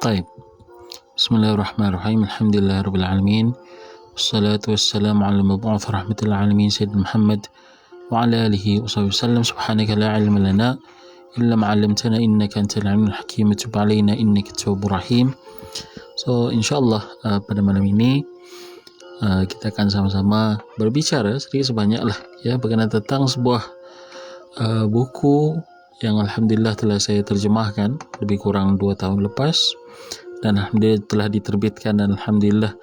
طيب بسم الله الرحمن الرحيم الحمد لله رب العالمين والصلاة والسلام على المبعوث رحمة العالمين سيدنا محمد وعلى آله وصحبه وسلم. سبحانك لا علم لنا إلا ما علمتنا إنك أنت العليم الحكيم تب علينا إنك التواب الرحيم. So insyaAllah pada malam ini kita akan sama-sama berbicara sedikit sebanyak lah ya berkenaan tentang sebuah buku yang Alhamdulillah telah saya terjemahkan lebih kurang 2 tahun lepas dan Alhamdulillah telah diterbitkan dan Alhamdulillah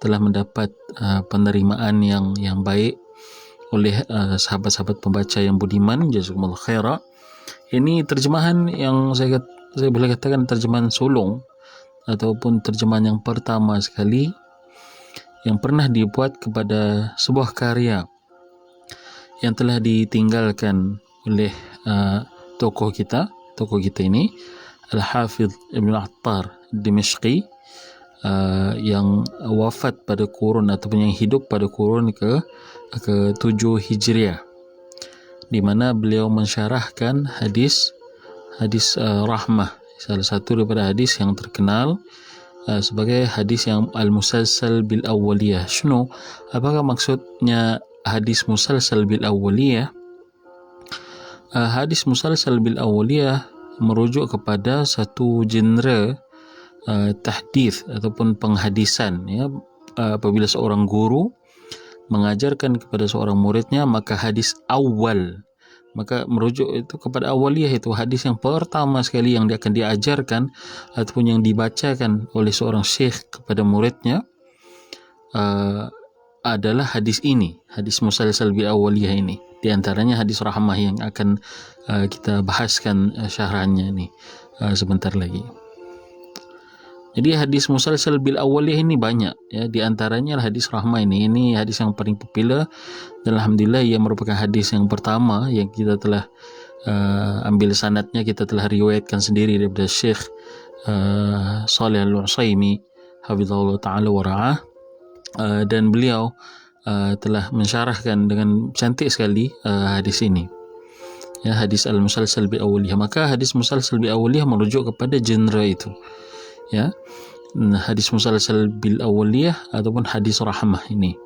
telah mendapat penerimaan yang baik oleh sahabat-sahabat pembaca yang budiman. Jazakumullah khairah. Ini terjemahan yang saya boleh katakan terjemahan sulung ataupun terjemahan yang pertama sekali yang pernah dibuat kepada sebuah karya yang telah ditinggalkan oleh tokoh kita ini Al-Hafidh Ibn Attar Dimashqi yang wafat pada kurun ataupun yang hidup pada kurun ke-7 Hijriah, di mana beliau mensyarahkan hadis rahmah, salah satu daripada hadis yang terkenal sebagai hadis yang al-musalsal bil awwaliyah. Apakah maksudnya hadis musalsal bil awwaliyah? Hadis musalsal bil awwaliyah merujuk kepada satu genre tahdits ataupun penghadisan ya. Apabila seorang guru mengajarkan kepada seorang muridnya, maka hadis awal, maka merujuk itu kepada awaliyah, itu hadis yang pertama sekali yang dia akan diajarkan ataupun yang dibacakan oleh seorang syekh kepada muridnya adalah hadis ini, hadis musalsal bil awaliyah ini. Di antaranya hadis rahmah yang akan kita bahaskan syarahannya ini sebentar lagi. Jadi hadis musalsal bil awaliyah ini banyak ya, di antaranya hadis rahmah ini hadis yang paling popular dan alhamdulillah ia merupakan hadis yang pertama yang kita telah ambil sanadnya, kita telah riwayatkan sendiri daripada Syekh Shalih Al-Utsaimin hafizahullah taala wa ra'ah, dan beliau telah mensyarahkan dengan cantik sekali hadis ini ya, hadis al-musalsal bil awaliyah. Maka hadis musalsal bil awaliyah merujuk kepada genre itu ya, hadis musalsal bil awaliyah ataupun hadis rahmah ini.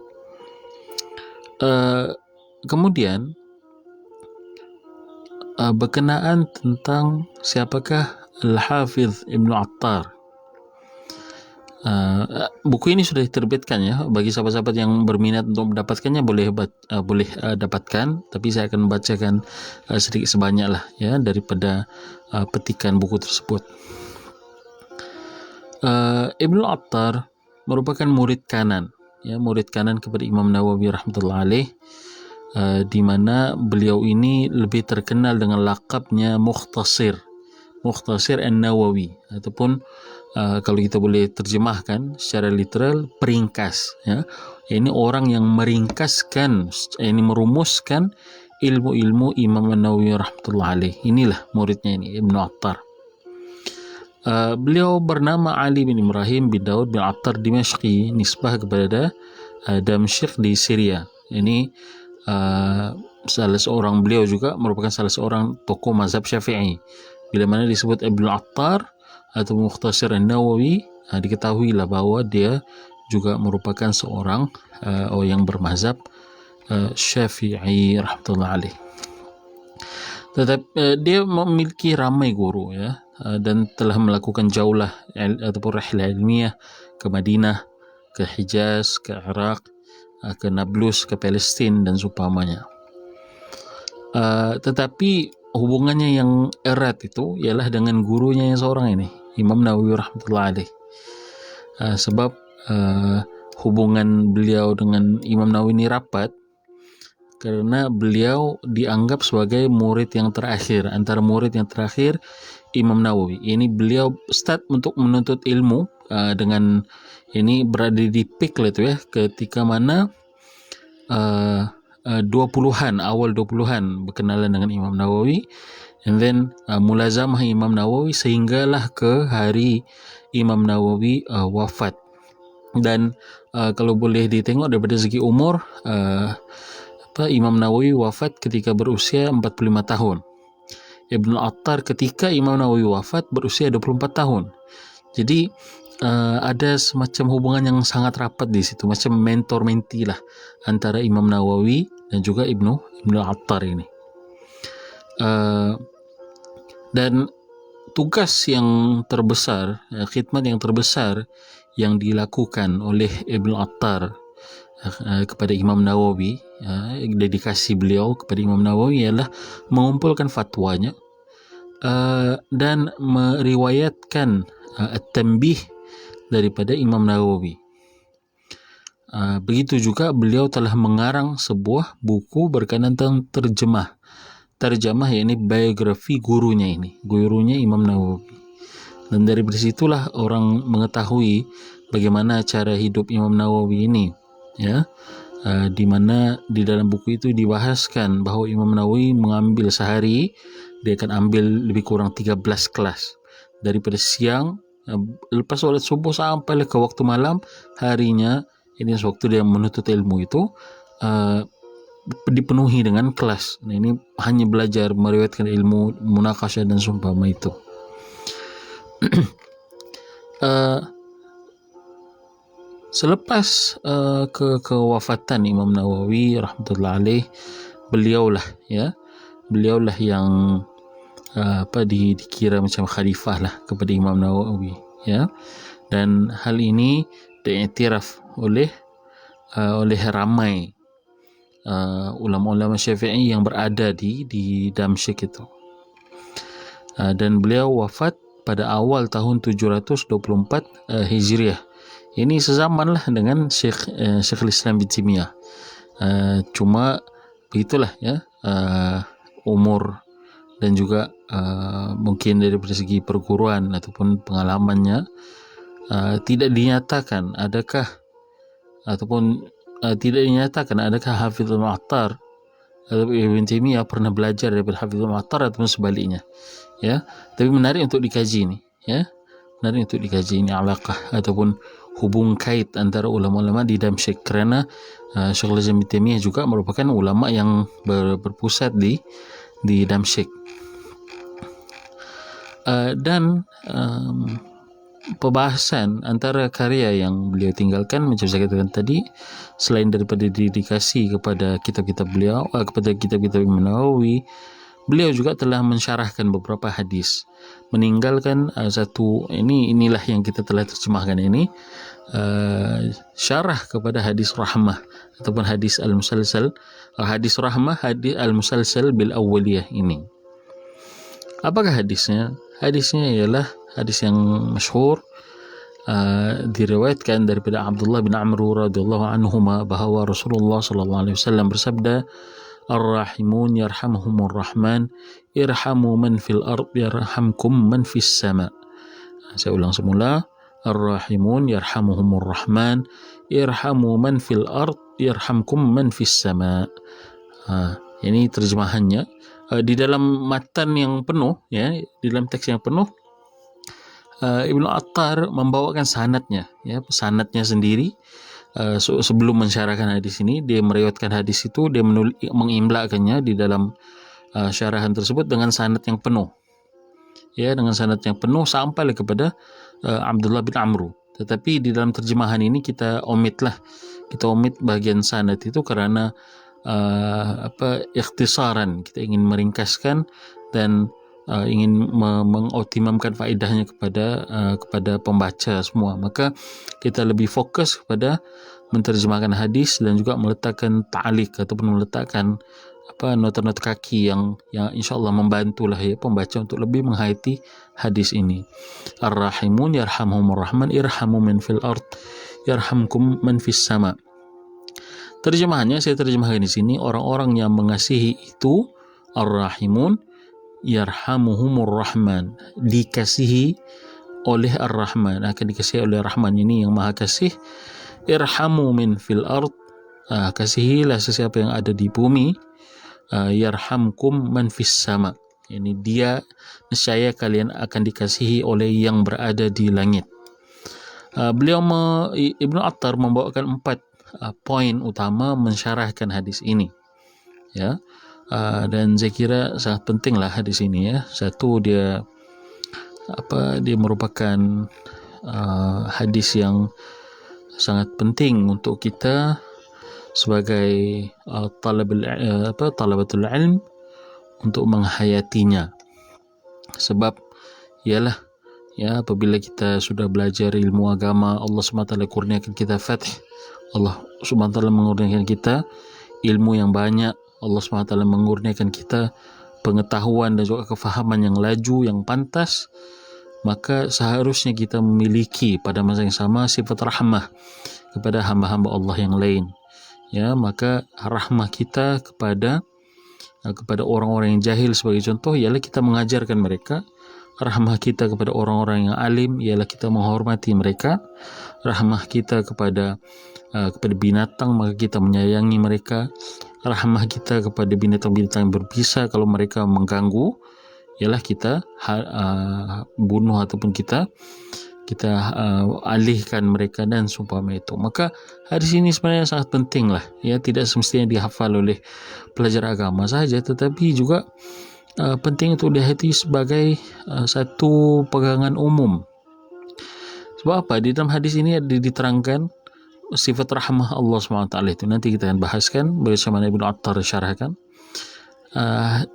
Kemudian berkenaan tentang siapakah Al-Hafidh Ibn Attar. Buku ini sudah diterbitkan ya, bagi sahabat-sahabat yang berminat untuk mendapatkannya boleh dapatkan, tapi saya akan membacakan sedikit sebanyak lah ya daripada petikan buku tersebut. Ibnu Attar merupakan murid kanan kepada Imam Nawawi rahmatullah alaih, di mana beliau ini lebih terkenal dengan lakabnya Mukhtasir An-Nawawi, ataupun kalau kita boleh terjemahkan secara literal peringkas ya. Ini orang yang meringkaskan, ini merumuskan ilmu-ilmu Imam Nawawi rahmatullah alaih. Inilah muridnya ini Ibnu Attar. Beliau bernama Ali bin Ibrahim bin Daud bin Attar Dimashqi, nisbah kepada Damsyik di Syria. Ini salah seorang, beliau juga merupakan salah seorang tokoh mazhab Syafi'i. Bila mana disebut Ibnu Attar atau Mukhtasir An-Nawawi, diketahuilah bahawa dia juga merupakan seorang yang bermazhab Syafi'i rahmatullah alaih. Tetapi dia memiliki ramai guru ya, dan telah melakukan jaulah ataupun rihlah ilmiah ke Madinah, ke Hijaz, ke Iraq, ke Nablus, ke Palestin dan seumpamanya. Tetapi hubungannya yang erat itu ialah dengan gurunya yang seorang ini, Imam Nawawi rahmatullah alaih. Sebab hubungan beliau dengan Imam Nawawi ini rapat kerana beliau dianggap sebagai murid yang terakhir, antara murid yang terakhir Imam Nawawi. Ini beliau start untuk menuntut ilmu dengan ini berada di peak lah itu ya, ketika mana 20-an, awal 20-an berkenalan dengan Imam Nawawi, and then mulazamah Imam Nawawi sehinggalah ke hari Imam Nawawi wafat. Dan kalau boleh ditengok daripada segi umur, Imam Nawawi wafat ketika berusia 45 tahun. Ibnu Attar ketika Imam Nawawi wafat berusia 24 tahun. Jadi ada semacam hubungan yang sangat rapat di situ, macam mentor-menti lah antara Imam Nawawi dan juga Ibnu Attar ini. Dan tugas yang terbesar, khidmat yang terbesar yang dilakukan oleh Ibnu Attar kepada Imam Nawawi, dedikasi beliau kepada Imam Nawawi ialah mengumpulkan fatwanya dan meriwayatkan at-tanbih daripada Imam Nawawi. Begitu juga beliau telah mengarang sebuah buku berkenaan tentang terjemah yakni biografi gurunya Imam Nawawi. Dan dari situlah orang mengetahui bagaimana cara hidup Imam Nawawi ini, ya. Di mana di dalam buku itu dibahaskan bahawa Imam Nawawi mengambil sehari dia akan ambil lebih kurang 13 kelas daripada siang lepas solat subuh sampai ke waktu malam harinya. Ini sewaktu dia menuntut ilmu itu dipenuhi dengan kelas. Nah, ini hanya belajar meriwayatkan ilmu munakasyah dan seumpama itu. Selepas kewafatan Imam Nawawi rahmatullah alaih, beliaulah yang dikira macam khalifah lah kepada Imam Nawawi, ya. Dan hal ini diiktiraf oleh ramai ulama-ulama Syafi'i yang berada di Damsyik itu. Dan beliau wafat pada awal tahun 724 Hijriah. Ini sezaman lah dengan Syekhul Islam bin Taimiyah. Cuma begitulah, ya, umur dan juga mungkin dari segi perguruan ataupun pengalamannya tidak dinyatakan adakah Hafidh al-Mu'attar atau Ibn Taimiyah pernah belajar daripada Hafidh al-Mu'attar ataupun sebaliknya, ya. Tapi menarik untuk dikaji ni, ya. Menarik untuk dikaji ini alaqah ataupun hubung kait antara ulama-ulama di Damsyik, kerana Syekhul Islam bin Taimiyah juga merupakan ulama yang berpusat di Damsyik. Dan perbahasan antara karya yang beliau tinggalkan, macam saya katakan tadi, selain daripada dedikasi kepada kitab-kitab beliau, kepada kitab-kitab Imam Nawawi, beliau juga telah mensyarahkan beberapa hadis, meninggalkan inilah yang kita telah terjemahkan ini, syarah kepada hadis rahmah ataupun hadis al-musalsal, hadis rahmah, hadis al-musalsal bil awwaliyah ini. Apakah hadisnya? Hadisnya ialah hadis yang masyhur, diriwayatkan daripada Abdullah bin Amr radhiyallahu anhuma bahawa Rasulullah sallallahu alaihi wasallam bersabda, "Ar-rahimun yarhamuhumur rahman, irhamu man fil ard yarhamkum man fis sama." Saya ulang semula, "Ar-rahimun yarhamuhumur rahman, irhamu man fil ard yarhamkum man fis sama." Ini terjemahannya. Di dalam matan yang penuh, ya, di dalam teks yang penuh, Ibnu Attar membawakan sanadnya, ya, sanadnya sendiri. Sebelum mensyarahkan hadis ini, dia meriwayatkan hadis itu, dia mengimlakannya di dalam syarahan tersebut dengan sanad yang penuh, ya, dengan sanad yang penuh sampai kepada Abdullah bin Amr. Tetapi di dalam terjemahan ini kita omit bahagian sanad itu kerana ikhtisaran, kita ingin meringkaskan dan ingin mengoptimumkan faedahnya kepada pembaca semua. Maka kita lebih fokus kepada menterjemahkan hadis dan juga meletakkan ta'liq ataupun meletakkan nota-nota kaki yang insya-Allah membantulah, ya, pembaca untuk lebih menghayati hadis ini. Ar-rahimun yarhamhumur rahman, irhamu man fil ard yarhamkum man fis sama. Terjemahannya saya terjemahkan di sini, orang-orang yang mengasihi itu ar-rahimun yarhamuhumur rahman, dikasihi oleh ar-rahman, akan dikasihi oleh rahman, ini yang maha kasih. Irhamu min fil ard, kasihilah sesiapa yang ada di bumi. Yarhamkum man fis sama, ini dia, nescaya kalian akan dikasihi oleh yang berada di langit. Ibnu Attar membawakan 4 poin utama mensyarahkan hadis ini, ya. Dan saya kira sangat pentinglah hadis ini, ya. Satu, dia merupakan hadis yang sangat penting untuk kita sebagai talabatul ilm untuk menghayatinya. Sebab ialah apabila kita sudah belajar ilmu agama, Allah SWT kurniakan kita fath, Allah SWT mengurniakan kita ilmu yang banyak, Allah SWT mengurniakan kita pengetahuan dan juga kefahaman yang laju, yang pantas, maka seharusnya kita memiliki pada masa yang sama sifat rahmah kepada hamba-hamba Allah yang lain. Maka rahmah kita kepada orang-orang yang jahil sebagai contoh ialah kita mengajarkan mereka. Rahmah kita kepada orang-orang yang alim ialah kita menghormati mereka. Rahmah kita kepada binatang, maka kita menyayangi mereka. Rahmah kita kepada binatang-binatang yang berbisa, kalau mereka mengganggu, ialah kita bunuh ataupun kita alihkan mereka dan seumpama itu. Maka hadis ini sebenarnya sangat penting lah, tidak semestinya dihafal oleh pelajar agama saja, tetapi juga penting untuk dihayati sebagai satu pegangan umum. Sebab apa? Di dalam hadis ini ada diterangkan sifat rahmah Allah SWT itu. Nanti kita akan bahaskan bersama Ibnu Attar syarahkan.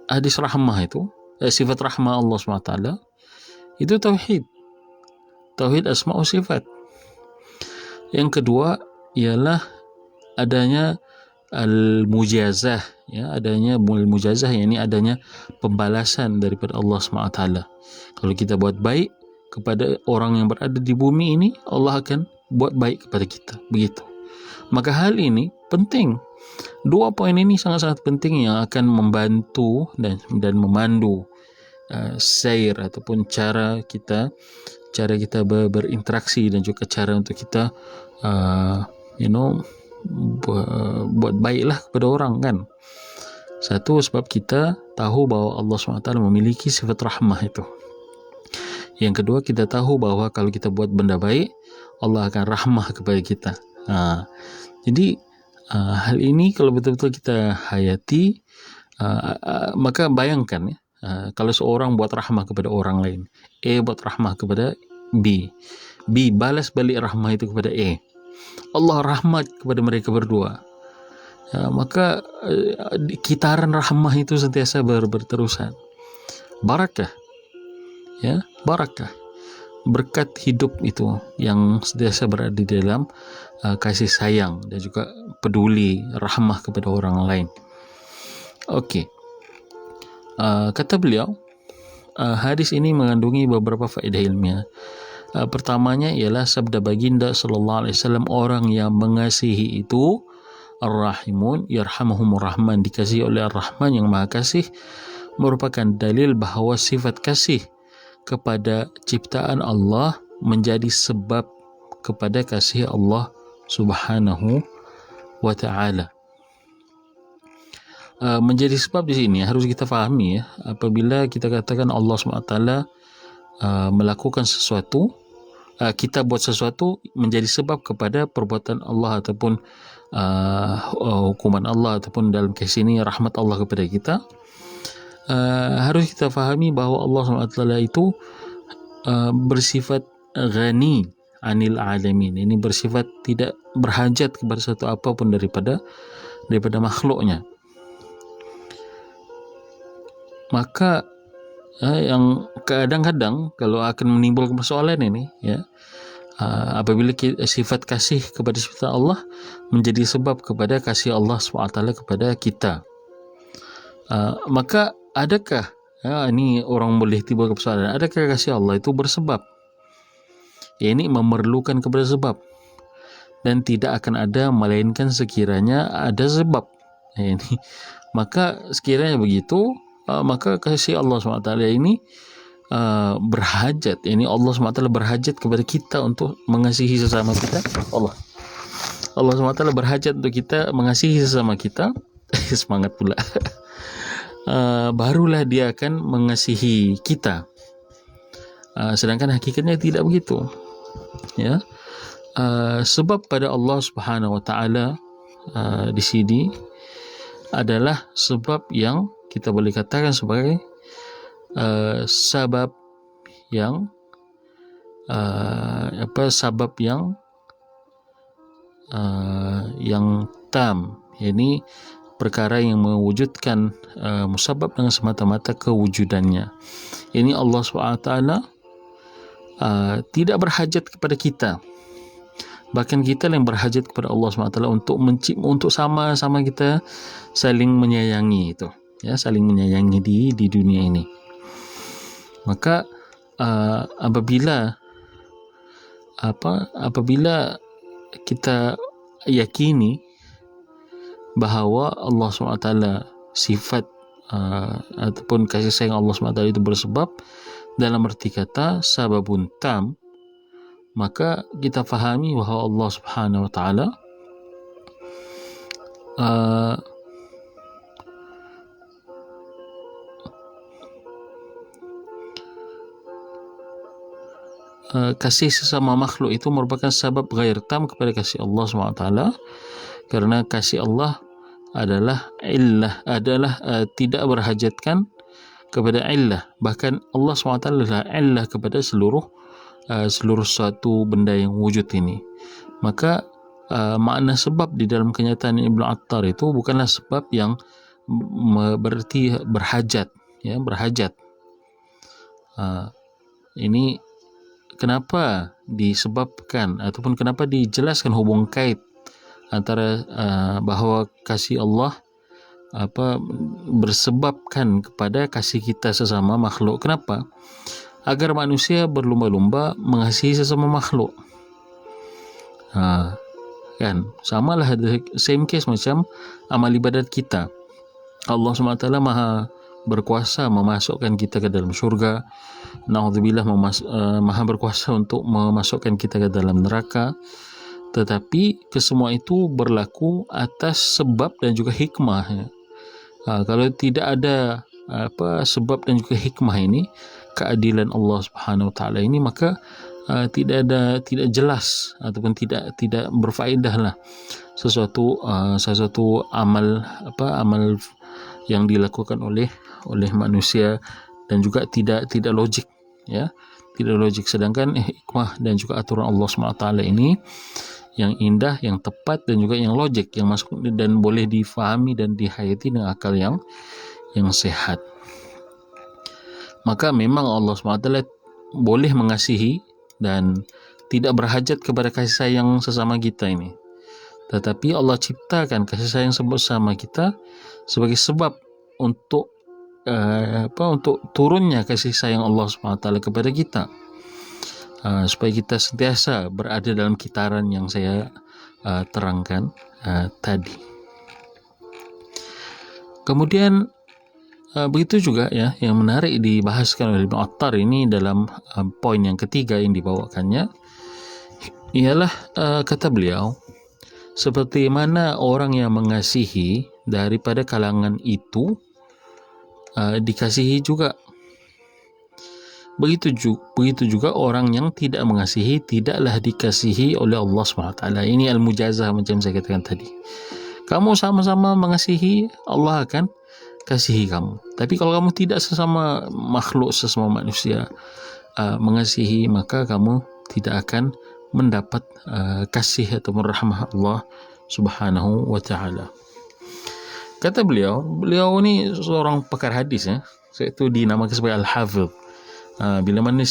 Hadis rahmah itu, sifat rahmah Allah SWT itu tauhid asma' wa sifat. Yang kedua ialah adanya al-mujazah, adanya al-mujazah, yakni adanya pembalasan daripada Allah SWT. Kalau kita buat baik kepada orang yang berada di bumi ini, Allah akan buat baik kepada kita, begitu. Maka hal ini penting. Dua poin ini sangat-sangat penting yang akan membantu dan memandu sair ataupun cara kita berinteraksi dan juga cara untuk kita buat baiklah kepada orang kan. Satu, sebab kita tahu bahawa Allah SWT memiliki sifat rahmah itu. Yang kedua, kita tahu bahawa kalau kita buat benda baik, Allah akan rahmah kepada kita. Jadi hal ini kalau betul-betul kita hayati, maka bayangkan kalau seorang buat rahmah kepada orang lain, A buat rahmah kepada B balas balik rahmah itu kepada A, Allah rahmat kepada mereka berdua, maka kitaran rahmah itu sentiasa berterusan. Barakah, barakah, berkat hidup itu yang sentiasa berada di dalam kasih sayang dan juga peduli rahmah kepada orang lain. Okey, kata beliau, hadis ini mengandungi beberapa faedah ilmiah. Pertamanya ialah sabda baginda sallallahu alaihi wasallam, orang yang mengasihi itu ar-rahimun yarhamuhumur rahman, dikasihi oleh ar-rahman yang maha kasih, merupakan dalil bahawa sifat kasih kepada ciptaan Allah menjadi sebab kepada kasih Allah Subhanahu wa ta'ala. Menjadi sebab di sini harus kita fahami, apabila kita katakan Allah SWT melakukan sesuatu, kita buat sesuatu menjadi sebab kepada perbuatan Allah ataupun hukuman Allah, ataupun dalam kes ini rahmat Allah kepada kita, harus kita fahami bahawa Allah SWT itu bersifat ghani anil alamin. Ini bersifat tidak berhajat kepada satu apapun daripada makhluknya. Maka yang kadang-kadang kalau akan menimbulkan persoalan ini, apabila sifat kasih kepada sifat Allah menjadi sebab kepada kasih Allah SWT kepada kita, maka adakah ini orang boleh tiba ke persoalan, adakah kasih Allah itu bersebab? Ini memerlukan kepada sebab, dan tidak akan ada melainkan sekiranya ada sebab. Ini maka sekiranya begitu, maka kasih Allah SWT ini berhajat. Ini Allah SWT berhajat kepada kita untuk mengasihi sesama kita. Allah SWT berhajat untuk kita mengasihi sesama kita. Semangat pula. Barulah dia akan mengasihi kita. Sedangkan hakikatnya tidak begitu. Sebab pada Allah Subhanahu wa ta'ala di sini adalah sebab yang kita boleh katakan sebagai sebab yang sabab yang tam, yakni perkara yang mewujudkan musabab dengan semata-mata kewujudannya. Ini Allah SWT tidak berhajat kepada kita, bahkan kita yang berhajat kepada Allah SWT untuk sama-sama kita saling menyayangi itu, ya, saling menyayangi di dunia ini. Maka apabila kita yakini bahawa Allah SWT sifat ataupun kasih sayang Allah SWT itu bersebab dalam arti kata sababun tam, maka kita fahami bahawa Allah Subhanahu Wa Taala kasih sesama makhluk itu merupakan sebab ghair tam kepada kasih Allah SWT, kerana kasih Allah adalah illah, tidak berhajatkan kepada illah. Bahkan Allah SWT adalah illah kepada seluruh suatu benda yang wujud ini. Maka makna sebab di dalam kenyataan Ibn Attar itu bukanlah sebab yang berarti berhajat, ya, berhajat. Ini kenapa disebabkan ataupun kenapa dijelaskan hubung kait antara bahawa kasih Allah bersebabkan kepada kasih kita sesama makhluk. Kenapa? Agar manusia berlumba-lumba mengasihi sesama makhluk. Kan, samalah, same case macam amal ibadat kita. Allah SWT maha berkuasa memasukkan kita ke dalam syurga, na'udzubillah maha berkuasa untuk memasukkan kita ke dalam neraka. Tetapi kesemua itu berlaku atas sebab dan juga hikmah, ya. Kalau tidak ada sebab dan juga hikmah ini, keadilan Allah Subhanahu Wa Taala ini, maka tidak jelas ataupun tidak berfaedah lah sesuatu amal yang dilakukan oleh manusia, dan juga tidak logik, ya, tidak logik. Sedangkan hikmah dan juga aturan Allah SWT ini yang indah, yang tepat, dan juga yang logik, yang masuk dan boleh difahami dan dihayati dengan akal yang sehat. Maka memang Allah SWT boleh mengasihi dan tidak berhajat kepada kasih sayang sesama kita ini. Tetapi Allah ciptakan kasih sayang bersama kita sebagai sebab untuk turunnya kasih sayang Allah SWT kepada kita, supaya kita sentiasa berada dalam kitaran yang saya terangkan tadi. Kemudian begitu juga, ya, yang menarik dibahaskan oleh Ibn Attar ini dalam poin yang ketiga yang dibawakannya ialah kata beliau, seperti mana orang yang mengasihi daripada kalangan itu dikasihi juga, begitu juga orang yang tidak mengasihi tidaklah dikasihi oleh Allah SWT. Ini al-mujazah macam saya katakan tadi. Kamu sama-sama mengasihi, Allah akan kasihi kamu. Tapi kalau kamu tidak sesama makhluk, sesama manusia mengasihi, maka kamu tidak akan mendapat kasih atau rahmah Allah Subhanahu Wa Taala. Kata beliau ni seorang pakar hadis, ya, iaitu dinamakan sebagai Al-Hafidh. Bila mana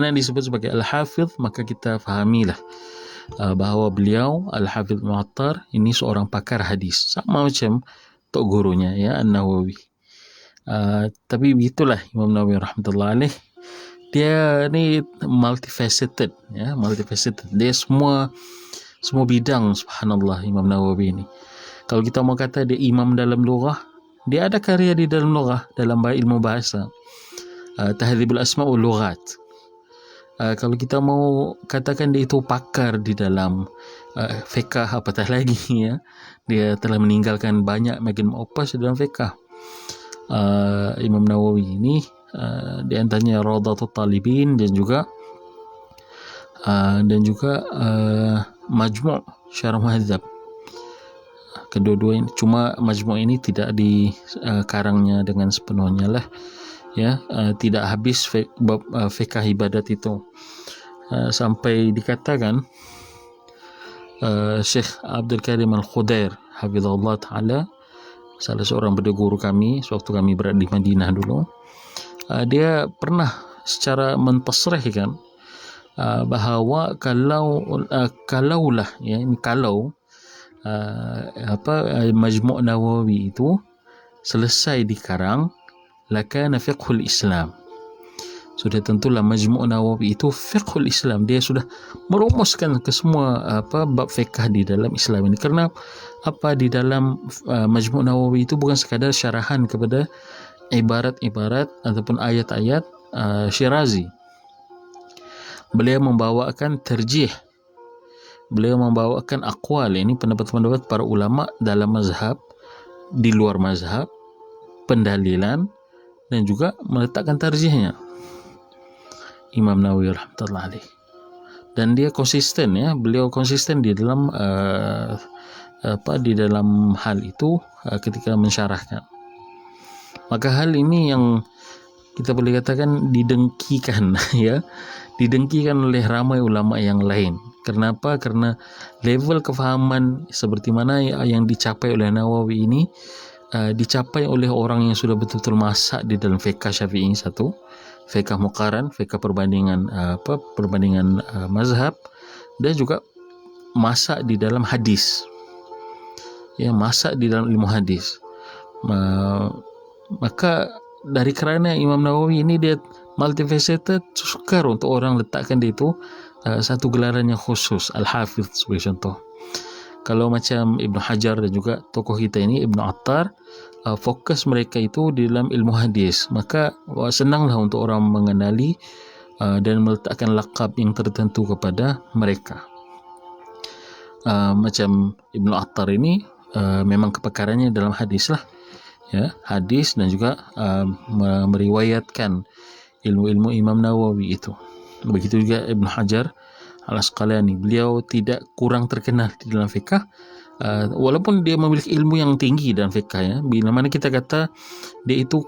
disebut sebagai Al-Hafidh, maka kita fahamilah bahawa beliau Al-Hafidh Ibn Attar ini seorang pakar hadis, sama macam tok gurunya, ya, An-Nawawi. Tapi begitulah Imam Nawawi rahmatullah alaih, dia ni multifaceted, ya, multifaceted. Dia semua bidang, subhanallah, Imam Nawawi ini. Kalau kita mau kata dia imam dalam lughah, dia ada karya di dalam lughah, dalam ilmu bahasa, Tahdhibul Asma' wal Lughat. Kalau kita mau katakan dia itu pakar di dalam fiqh, apatah lagi, ya, dia telah meninggalkan banyak magnum opus dalam fiqh. Imam Nawawi ini di antaranya Rawdatul Talibin dan juga Majmu' Syarah Muhadzab. Kedua-dua ini, cuma Majmu' ini tidak dikarangnya dengan sepenuhnya lah, tidak habis bab fiqh ibadat itu. Sampai dikatakan Syekh Abdul Karim Al-Khudair hafizahullah ta'ala, salah seorang guru kami sewaktu kami berada di Madinah dulu, dia pernah secara mentasrihkan bahawa kalaulah Majmu' Nawawi itu selesai dikarang, lakana fiqhul Islam. Sudah tentulah Majmu' Nawawi itu fiqhul Islam, dia sudah merumuskan ke semua bab fiqh di dalam Islam ini. Kerana di dalam Majmu' Nawawi itu bukan sekadar syarahan kepada ibarat-ibarat ataupun ayat-ayat Syirazi. Beliau membawakan terjih, beliau membawakan aqwal, ini pendapat-pendapat para ulama dalam mazhab, di luar mazhab, pendalilan, dan juga meletakkan tarjihnya Imam Nawawi rahmatullah alaih. Dan dia konsisten, beliau konsisten di dalam di dalam hal itu ketika mensyarahkan. Maka hal ini yang kita boleh katakan didengkikan didengkikan oleh ramai ulama yang lain. Kenapa? Karena level kefahaman seperti mana yang dicapai oleh Nawawi ini dicapai oleh orang yang sudah betul-betul masak di dalam fiqh Syafi'i, satu fiqh muqaran, fiqh perbandingan mazhab, dan juga masak di dalam hadis, masak di dalam ilmu hadis. Maka dari kerana Imam Nawawi ini dia multifaceted, sukar untuk orang letakkan dia itu satu gelaran yang khusus, Al-Hafidh sebagai contoh. Kalau macam Ibn Hajar dan juga tokoh kita ini Ibn Attar, fokus mereka itu di dalam ilmu hadis, maka senanglah untuk orang mengenali dan meletakkan lakab yang tertentu kepada mereka. Macam Ibn Attar ini memang kepakarannya dalam hadis lah, hadis, dan juga meriwayatkan ilmu-ilmu Imam Nawawi itu. Begitu juga Ibn Hajar Al-Asqalani, beliau tidak kurang terkenal di dalam fiqh, walaupun dia memiliki ilmu yang tinggi dalam fiqh, bila mana kita kata dia itu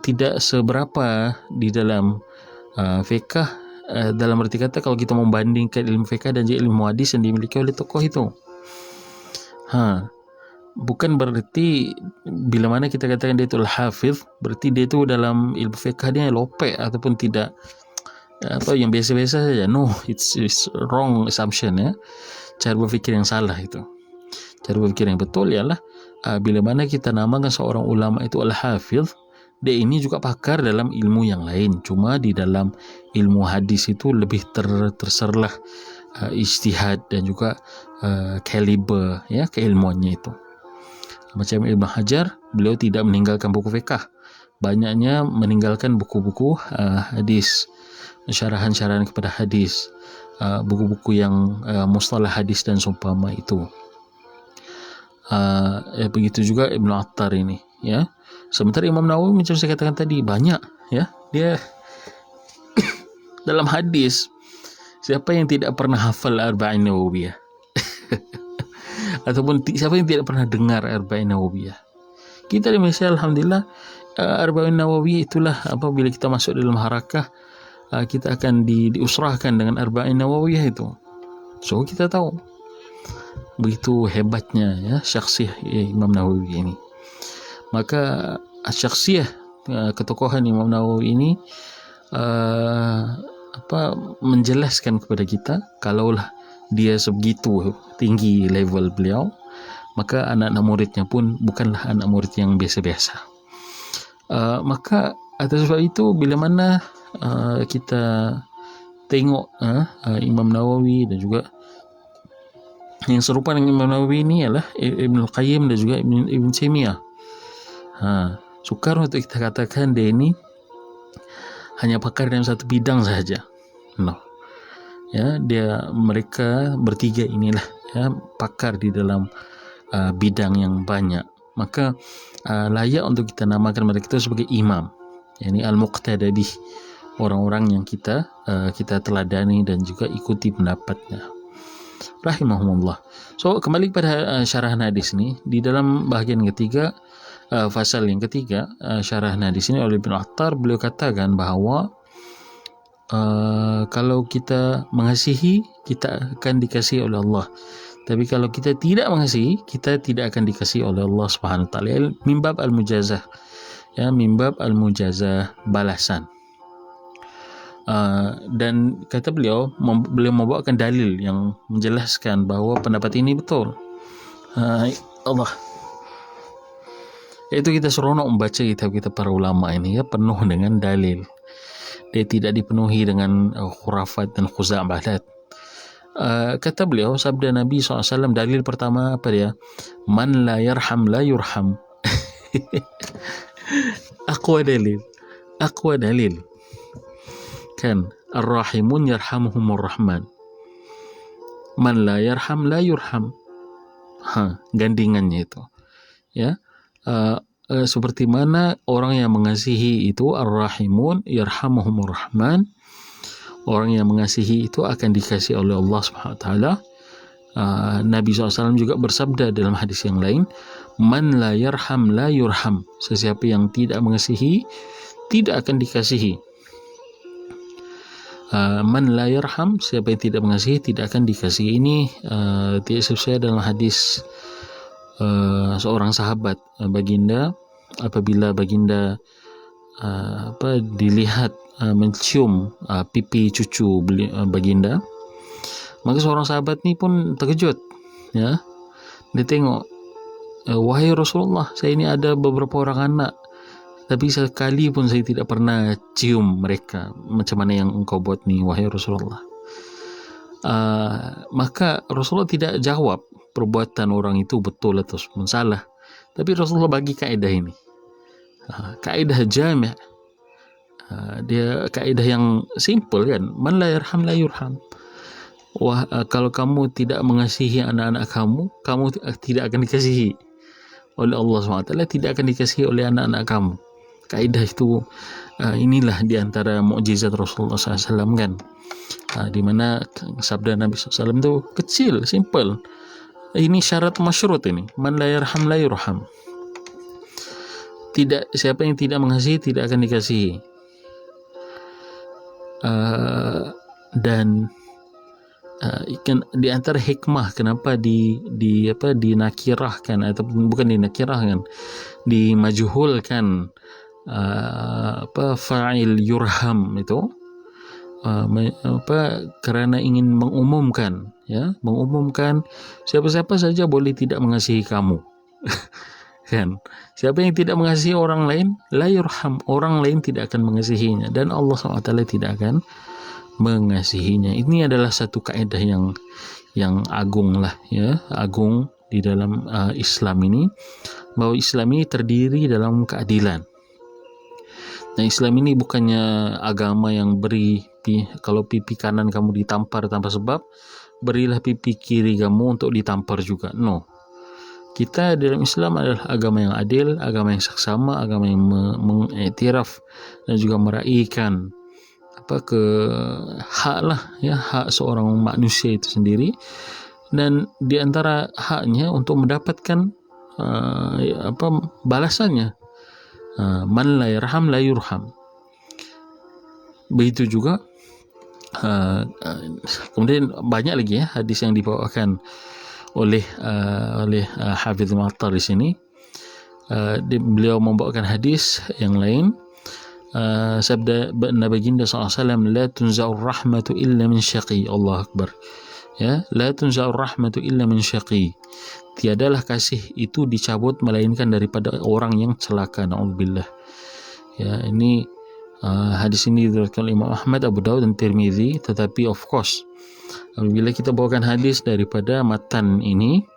tidak seberapa di dalam fiqh, dalam arti kata kalau kita membandingkan ilmu fiqh dan juga ilmu hadis yang dimiliki oleh tokoh itu, bukan berarti bila mana kita katakan dia itu al-hafidh, berarti dia itu dalam ilmu fiqh dia lopek ataupun tidak yang biasa-biasa saja. No, it's wrong assumption, cara berfikir yang salah itu. Cara berfikir yang betul ialah bila mana kita namakan seorang ulama itu al-hafidh, dia ini juga pakar dalam ilmu yang lain, cuma di dalam ilmu hadis itu lebih terserlah ijtihad dan juga kaliber keilmuannya itu. Macam Ibn Hajar, beliau tidak meninggalkan buku fiqh, banyaknya meninggalkan buku-buku hadis, syarahan-syarahan kepada hadis, buku-buku yang mustalah hadis dan seumpama itu. Begitu juga Ibn Attar ini, sementara Imam Nawawi macam saya katakan tadi banyak, dia dalam hadis, siapa yang tidak pernah hafal Arba'in Nawawiyah ataupun siapa yang tidak pernah dengar Arba'in Nawawiyah? Kita di Malaysia alhamdulillah, Arba'in Nawawiyah itulah apabila kita masuk dalam harakah, kita akan diusrahkan dengan Arba'in Nawawiyah itu. So kita tahu begitu hebatnya syakhsiyah Imam Nawawi ini. Maka syakhsiyah ketokohan Imam Nawawi ini menjelaskan kepada kita, kalaulah dia sebegitu tinggi level beliau, maka anak-anak muridnya pun bukanlah anak murid yang biasa-biasa. Maka atas sebab itu bila mana kita tengok Imam Nawawi dan juga yang serupa dengan Imam Nawawi ini ialah Ibn Al-Qayyim dan juga Ibn Taimiyah, sukar untuk kita katakan dia ini hanya pakar dalam satu bidang sahaja. No. Mereka bertiga inilah pakar di dalam bidang yang banyak. Maka layak untuk kita namakan mereka itu sebagai imam, yakni al-muqtada bih, orang-orang yang kita teladani dan juga ikuti pendapatnya rahimahumullah. So kembali pada syarahan hadis ni, di dalam bahagian ketiga fasal yang ketiga, syarahnya di sini oleh Ibn Attar, beliau katakan bahawa kalau kita mengasihi, kita akan dikasihi oleh Allah. Tapi kalau kita tidak mengasihi, kita tidak akan dikasihi oleh Allah Subhanahu wa taala. Mimbab al-mujazah. Ya, mimbab al-mujazah, balasan. Dan kata beliau membawakan dalil yang menjelaskan bahawa pendapat ini betul. Allah. Itu kita seronok membaca kitab-kitab para ulama ini, ya, penuh dengan dalil. Dia tidak dipenuhi dengan khurafat dan khuza'bahat. Kata beliau, sabda Nabi SAW, dalil pertama apa dia? Man la yarham la yurham. Aqwa dalil kan, ar-rahimun yarhamuhumur rahman, man la yarham la yurham. Gandingannya itu, ya. Seperti mana orang yang mengasihi itu ar-rahimun yarhamuhumur rahman, orang yang mengasihi itu akan dikasihi oleh Allah Subhanahu wa taala. Nabi SAW juga bersabda dalam hadis yang lain, man la yarham la yurham, sesiapa yang tidak mengasihi tidak akan dikasihi. Man la yarham, siapa yang tidak mengasihi tidak akan dikasihi. Ini tidak sesuai dalam hadis seorang sahabat, baginda, apabila baginda dilihat mencium pipi cucu baginda, maka seorang sahabat ni pun terkejut, ya. Dia tengok, wahai Rasulullah, saya ini ada beberapa orang anak, tapi sekali pun saya tidak pernah cium mereka. Macam mana yang engkau buat ni, wahai Rasulullah? Maka Rasulullah tidak jawab perbuatan orang itu betul atau salah, tapi Rasulullah bagi kaedah ini, kaedah jami'. Dia kaedah yang simple, kan, man la yarham la yurham. Kalau kamu tidak mengasihi anak-anak kamu, kamu tidak akan dikasihi oleh Allah SWT, tidak akan dikasihi oleh anak-anak kamu. Kaedah itu, inilah diantara mukjizat Rasulullah SAW, kan, di mana sabda Nabi SAW itu kecil, simple. Ini syarat masyurut ini, man la yarham la yurham. Tidak, siapa yang tidak mengasihi tidak akan dikasihi. Dan di antara hikmah kenapa dinakirahkan, ataupun bukan dinakirahkan, dimajuhulkan fa'il yurham itu, kerana ingin mengumumkan, ya, mengumumkan siapa-siapa saja boleh tidak mengasihi kamu. Kan, siapa yang tidak mengasihi orang lain, la yurham, orang lain tidak akan mengasihinya, dan Allah SWT tidak akan mengasihinya. Ini adalah satu kaedah yang agung lah, ya, agung di dalam Islam ini, bahwa Islam ini terdiri dalam keadilan. Nah, Islam ini bukannya agama yang beri kalau pipi kanan kamu ditampar tanpa sebab, berilah pipi kiri kamu untuk ditampar juga. No. Kita dalam Islam adalah agama yang adil, agama yang saksama, agama yang mengiktiraf dan juga meraihkan hak lah, ya, hak seorang manusia itu sendiri, dan di antara haknya untuk mendapatkan balasannya, man la yarham la yurham. Begitu juga kemudian banyak lagi, ya, hadis yang dibawakan oleh Hafidz Ibn Attar di sini. Beliau membawakan hadis yang lain, sabda baginda SAW, la tunza'ur rahmatu illa min syaqi. Allah Akbar, ya, la tunza'ur rahmatu illa min syaqi. Tiadalah kasih itu dicabut melainkan daripada orang yang celaka, na'udzubillah. Ya, ini hadis ini diriwayatkan oleh Imam Ahmad, Abu Dawud dan Tirmizi. Tetapi of course, apabila kita bawakan hadis daripada matan ini,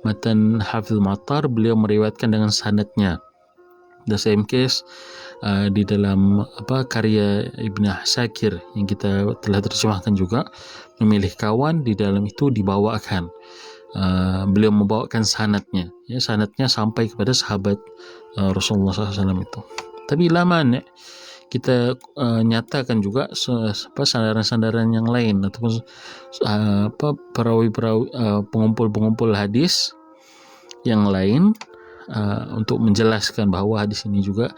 matan Hafidz Ibn Attar, beliau meriwayatkan dengan sanadnya. The same case di dalam karya Ibn Asakir yang kita telah terjemahkan juga, memilih kawan, di dalam itu dibawakan, beliau membawakan sanadnya, ya, sanadnya sampai kepada sahabat Rasulullah SAW itu. Tapi lama kita nyatakan juga sandaran-sandaran yang lain, ataupun perawi-perawi pengumpul-pengumpul hadis yang lain, untuk menjelaskan bahawa hadis ini juga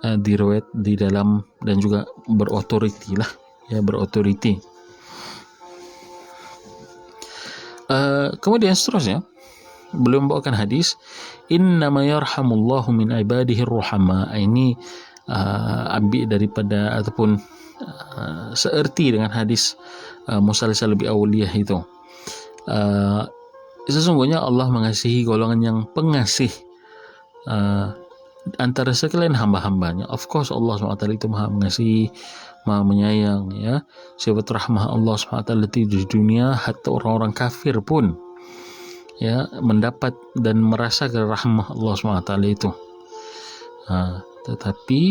diriwayat di dalam dan juga berotoriti lah, ya, berotoriti. Kemudian seterusnya beliau membawakan hadis innama yarhamullahu min ibadihi ruhama. Ini ambil daripada ataupun seerti dengan hadis musalsal bi awliyah itu. Sesungguhnya Allah mengasihi golongan yang pengasih antara sekalian hamba-hambanya. Of course Allah SWT itu maha mengasihi, maha menyayang, ya. Sifat rahmah Allah SWT di dunia, hatta orang-orang kafir pun, ya, mendapat dan merasakan rahmah Allah SWT itu. Tetapi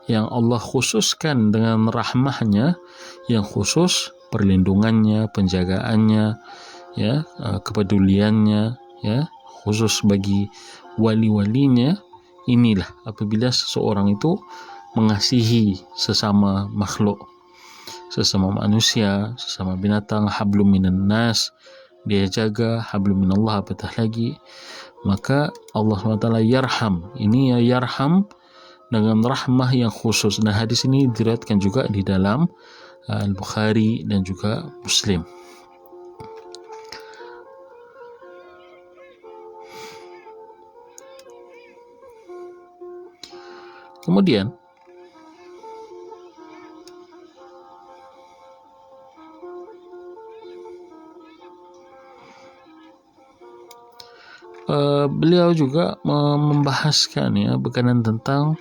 yang Allah khususkan dengan rahmahnya, yang khusus perlindungannya, penjagaannya, ya, kepeduliannya, ya, khusus bagi wali-walinya, inilah apabila seseorang itu mengasihi sesama makhluk, sesama manusia, sesama binatang, hablum minan nas, dia jaga, hablum minallah, apatah lagi, maka Allah SWT yarham. Ini ya, yarham dengan rahmah yang khusus. Nah, hadis ini diriwayatkan juga di dalam Al-Bukhari dan juga Muslim. Kemudian beliau juga membahaskan, ya, berkenaan tentang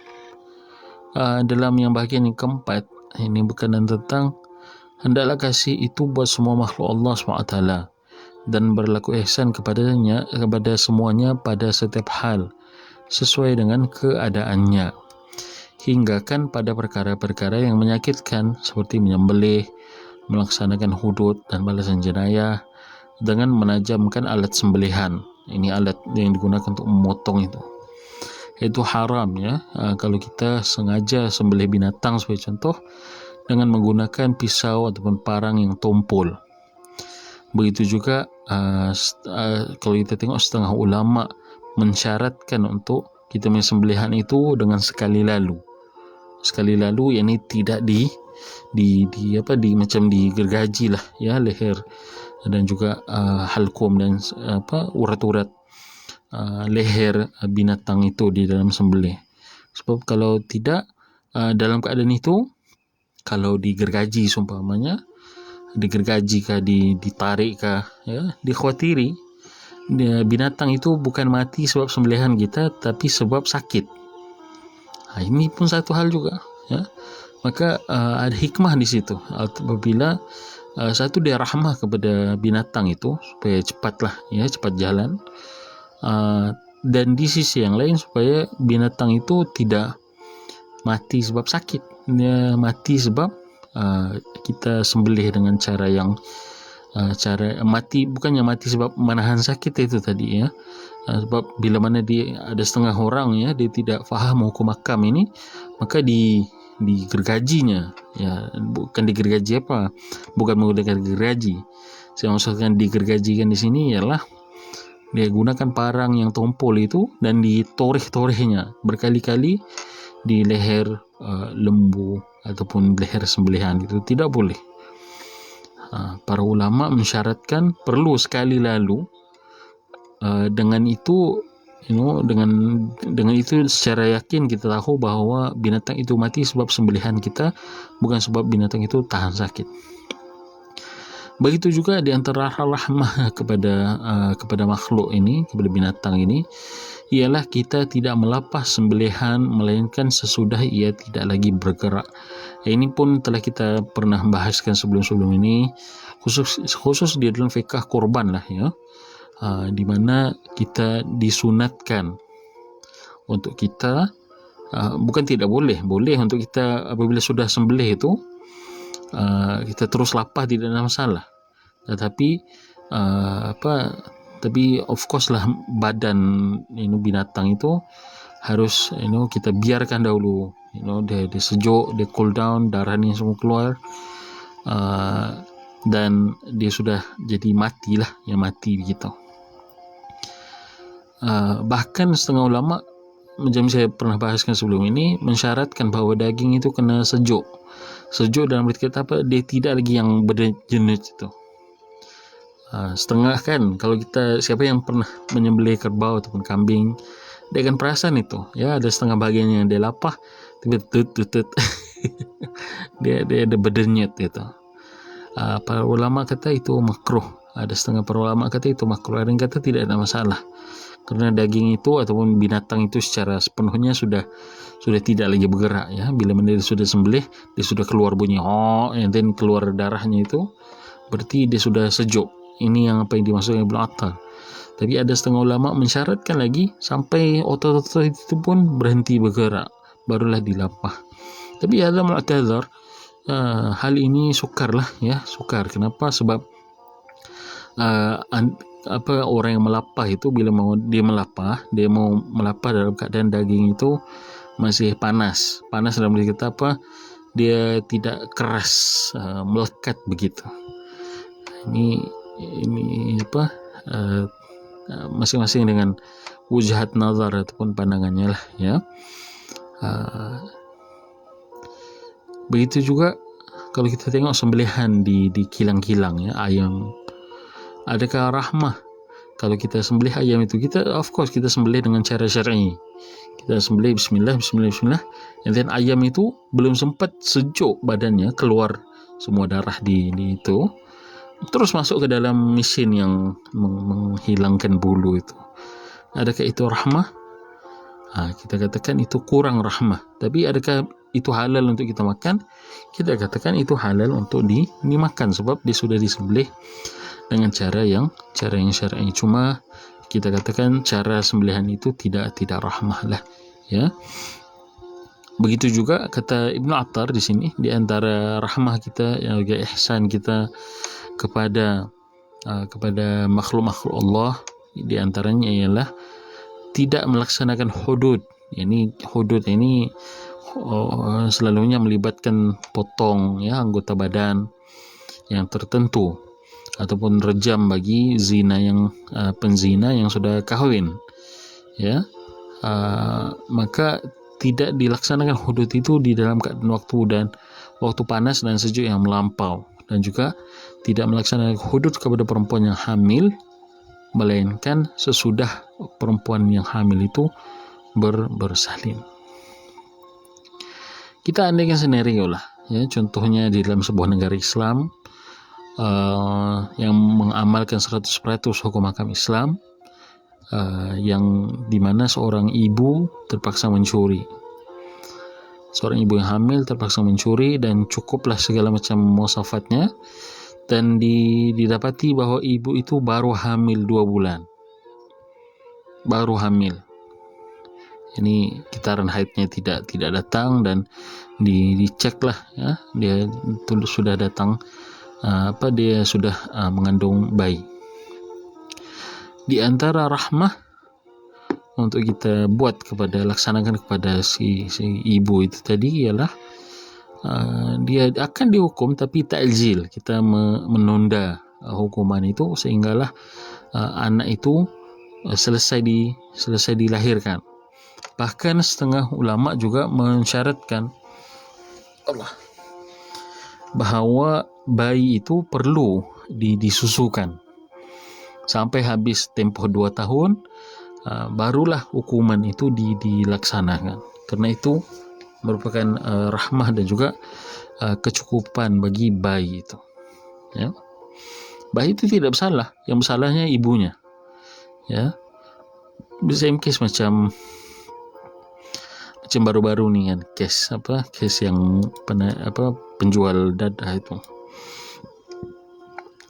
dalam yang bahagian yang keempat, ini berkenaan tentang hendaklah kasih itu buat semua makhluk Allah SWT dan berlaku ihsan kepadanya, kepada semuanya pada setiap hal sesuai dengan keadaannya, hinggakan pada perkara-perkara yang menyakitkan seperti menyembelih, melaksanakan hudud dan balasan jenayah dengan menajamkan alat sembelihan. Ini alat yang digunakan untuk memotong itu haram, ya. Kalau kita sengaja sembelih binatang sebagai contoh dengan menggunakan pisau ataupun parang yang tumpul. Begitu juga kalau kita tengok setengah ulama mensyaratkan untuk kita menyembelihan itu dengan sekali lalu, yang ini tidak macam digergaji lah, ya, leher dan juga halkum dan urat-urat leher binatang itu di dalam sembelih. Sebab kalau tidak, dalam keadaan itu, kalau digergaji seumpamanya, digergaji kah, ditarik kah, ya, dikhawatiri binatang itu bukan mati sebab sembelihan kita, tapi sebab sakit. Ini pun satu hal juga, ya. Maka ada hikmah di situ apabila satu dia rahmah kepada binatang itu supaya cepatlah, ya, cepat jalan, dan di sisi yang lain supaya binatang itu tidak mati sebab sakit, dia mati sebab kita sembelih dengan cara yang cara mati, bukannya mati sebab menahan sakit itu tadi, ya. Sebab bila mana dia ada setengah orang, ya, dia tidak faham hukum akam ini, maka digergajinya, ya, bukan digergaji bukan menggunakan gergaji. Saya maksudkan digergajikan di sini ialah dia gunakan parang yang tumpul itu dan ditoreh-torehnya berkali-kali di leher lembu ataupun leher sembelihan, itu tidak boleh. Para ulama mensyaratkan perlu sekali lalu. Dengan itu, dengan itu secara yakin kita tahu bahawa binatang itu mati sebab sembelihan kita, bukan sebab binatang itu tahan sakit. Begitu juga di antara rahmah kepada makhluk ini, kepada binatang ini, ialah kita tidak melepas sembelihan melainkan sesudah ia tidak lagi bergerak. Ini pun telah kita pernah bahaskan sebelum ini, khusus di dalam fiqh kurban lah, ya. Di mana kita disunatkan untuk kita, bukan tidak boleh untuk kita apabila sudah sembelih itu kita terus lapah, tidak ada masalah. Tetapi tapi of course lah badan binatang itu harus kita biarkan dahulu, dia sejuk, dia cool down, darah ni semua keluar, dan dia sudah jadi mati begitu. Bahkan setengah ulama, macam saya pernah bahaskan sebelum ini, mensyaratkan bahawa daging itu kena sejuk dalam arti kata apa, dia tidak lagi yang berjenis itu. Setengah kan, kalau kita, siapa yang pernah menyembelih kerbau ataupun kambing, dia akan perasan itu ya, ada setengah bahagian yang dia lapah, tiba-tiba dia ada berdenyut gitu. Para ulama kata itu makruh, ada setengah para ulama kata itu makruh, ada yang kata tidak ada masalah, kerana daging itu ataupun binatang itu secara sepenuhnya sudah tidak lagi bergerak ya. Bila mana dia sudah sembelih, dia sudah keluar bunyi and then keluar darahnya, itu berarti dia sudah sejuk. Ini yang apa yang dimaksudkan Ibnu Attar. Tapi ada setengah ulama mensyaratkan lagi sampai otot-otot itu pun berhenti bergerak, barulah dilapah. Tapi ada mu'tadzar, hal ini sukar lah ya, sukar. Kenapa? Sebab orang yang melapah itu, bila dia mau melapah dalam keadaan daging itu masih panas dalam arti kata apa, dia tidak keras, melekat begitu. Ini apa, masing-masing dengan wujhat nazar ataupun pandangannya lah ya. Begitu juga kalau kita tengok sembelihan di kilang-kilang ya, ayam, adakah rahmah kalau kita sembelih ayam itu? Kita of course kita sembelih dengan cara syar'i, kita sembelih bismillah, and then ayam itu belum sempat sejuk badannya, keluar semua darah di itu, terus masuk ke dalam mesin yang menghilangkan bulu itu. Adakah itu rahmah? Kita katakan itu kurang rahmah. Tapi adakah itu halal untuk kita makan? Kita katakan itu halal untuk dimakan, sebab dia sudah disembelih dengan cara yang syar'i. Cuma kita katakan cara sembelihan itu tidak rahmah lah ya. Begitu juga kata Ibnu Attar di sini, di antara rahmah kita, yang juga ihsan kita kepada makhluk-makhluk Allah, di antaranya ialah tidak melaksanakan hudud. Hudud ini selalunya melibatkan potong ya anggota badan yang tertentu, ataupun rejam bagi penzina yang sudah kahwin ya. Maka tidak dilaksanakan hudud itu di dalam keadaan waktu panas dan sejuk yang melampau, dan juga tidak melaksanakan hudud kepada perempuan yang hamil, melainkan sesudah perempuan yang hamil itu bersalin. Kita andaikan senario lah ya, contohnya di dalam sebuah negara Islam yang mengamalkan 100% hukum hakam Islam, yang dimana seorang ibu terpaksa mencuri, seorang ibu yang hamil terpaksa mencuri, dan cukuplah segala macam muasafatnya, dan didapati bahwa ibu itu baru hamil 2 bulan, baru hamil. Ini getaran haidnya tidak datang, dan diceklah ya, dia sudah datang, dia sudah mengandung bayi. Di antara rahmah untuk kita buat laksanakan kepada si ibu itu tadi ialah dia akan dihukum, tapi ta'jil, kita menunda hukuman itu sehinggalah anak itu selesai dilahirkan. Bahkan setengah ulama juga mensyaratkan bahawa bayi itu perlu disusukan sampai habis tempoh 2 tahun, barulah hukuman itu dilaksanakan. Karena itu merupakan rahmah dan juga kecukupan bagi bayi itu ya. Bayi itu tidak bersalah, yang bersalahnya ibunya ya. Bisa kes macam baru-baru ni kan, kes yang penjual dadah itu.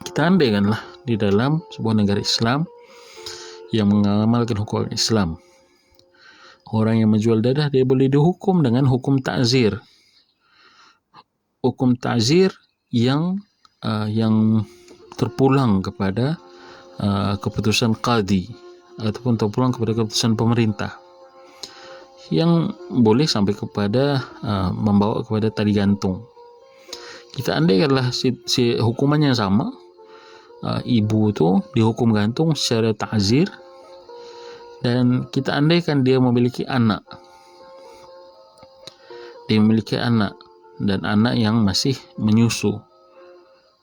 Kita andaikanlah di dalam sebuah negara Islam yang mengamalkan hukum Islam, orang yang menjual dadah dia boleh dihukum dengan hukum ta'zir. Hukum ta'zir yang terpulang kepada keputusan qadi, ataupun terpulang kepada keputusan pemerintah, yang boleh sampai kepada membawa kepada tali gantung. Kita andaikanlah si hukumannya sama, ibu tu dihukum gantung secara ta'zir, Dan kita andaikan dia memiliki anak, dan anak yang masih menyusu,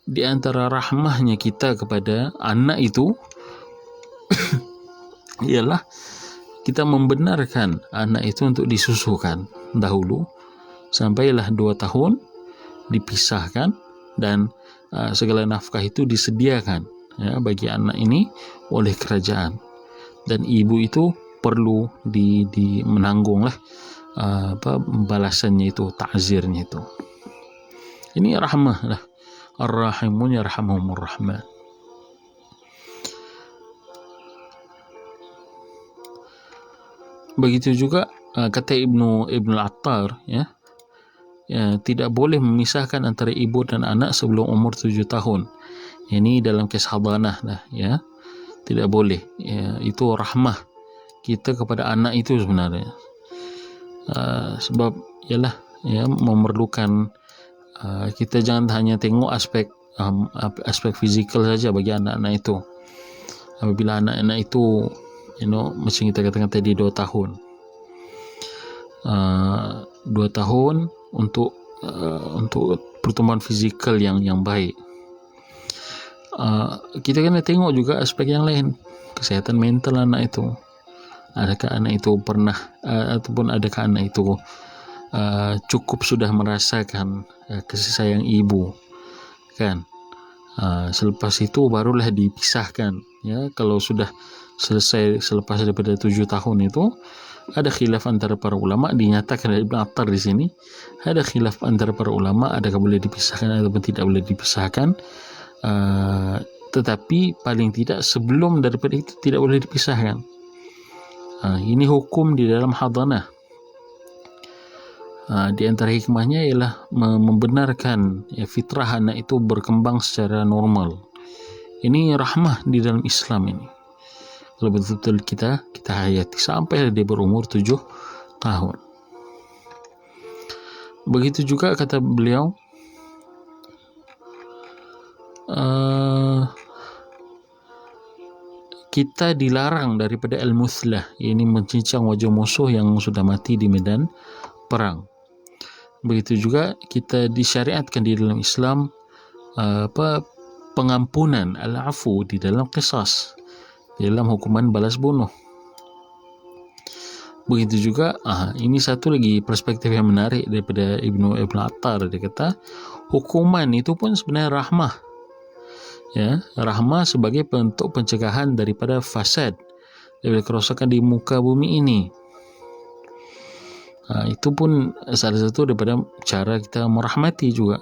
di antara rahmahnya kita kepada anak itu ialah kita membenarkan anak itu untuk disusukan dahulu sampailah 2 tahun, dipisahkan, dan segala nafkah itu disediakan bagi anak ini oleh kerajaan, dan ibu itu perlu menanggunglah balasannya itu, ta'zirnya itu. Ini rahmah lah. Ar-rahimun yarhamuhumur rahman. Begitu juga kata Ibnu Attar, tidak boleh memisahkan antara ibu dan anak sebelum umur 7 tahun. Ini dalam kes hadanah lah, tidak boleh. Itu rahmah kita kepada anak itu sebenarnya. Sebab memerlukan kita jangan hanya tengok aspek fizikal saja bagi anak-anak itu. Apabila anak-anak itu macam kita katakan tadi 2 tahun, 2 tahun untuk pertumbuhan fizikal yang baik. Kita kena tengok juga aspek yang lain, kesihatan mental anak itu. Adakah anak itu pernah ataupun adakah anak itu cukup sudah merasakan kasih sayang ibu, kan? Selepas itu barulah dipisahkan. Kalau sudah selesai selepas daripada 7 tahun itu, ada khilaf antara para ulama, dinyatakan oleh Ibn Attar di sini, ada khilaf antara para ulama adakah boleh dipisahkan ataupun tidak boleh dipisahkan. Tetapi paling tidak sebelum daripada itu tidak boleh dipisahkan. Ini hukum di dalam hadanah. Di antara hikmahnya ialah membenarkan fitrah anak itu berkembang secara normal. Ini rahmah di dalam Islam ini. Kalau betul-betul kita hayati sampai dia berumur 7 tahun. Begitu juga kata beliau, kita dilarang daripada al-muthlah, ini mencincang wajah musuh yang sudah mati di medan perang. Begitu juga kita disyariatkan di dalam Islam pengampunan, al-afu di dalam qisas, di dalam hukuman balas bunuh. Begitu juga ini satu lagi perspektif yang menarik daripada Ibn Attar. Dia kata hukuman itu pun sebenarnya rahmah, rahmah sebagai bentuk pencegahan daripada fasad, daripada kerosakan di muka bumi ini. Itu pun salah satu daripada cara kita merahmati juga,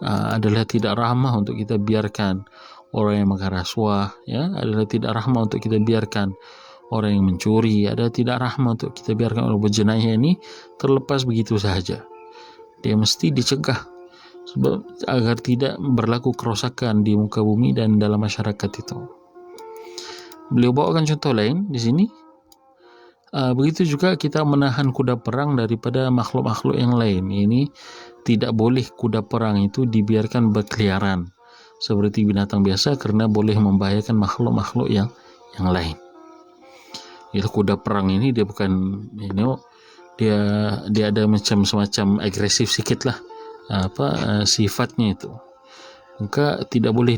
adalah tidak rahmah untuk kita biarkan orang yang makan rasuah, adalah tidak rahmah untuk kita biarkan orang yang mencuri, adalah tidak rahmah untuk kita biarkan orang berjenayah ini terlepas begitu sahaja. Dia mesti dicegah sebab agar tidak berlaku kerosakan di muka bumi dan dalam masyarakat itu. Beliau bawakan contoh lain di sini. Begitu juga kita menahan kuda perang daripada makhluk-makhluk yang lain. Ini tidak boleh kuda perang itu dibiarkan berkeliaran seperti binatang biasa, kerana boleh membahayakan makhluk-makhluk yang lain. Itu kuda perang ini dia bukan dia ada macam semacam agresif sikit lah sifatnya itu. Maka tidak boleh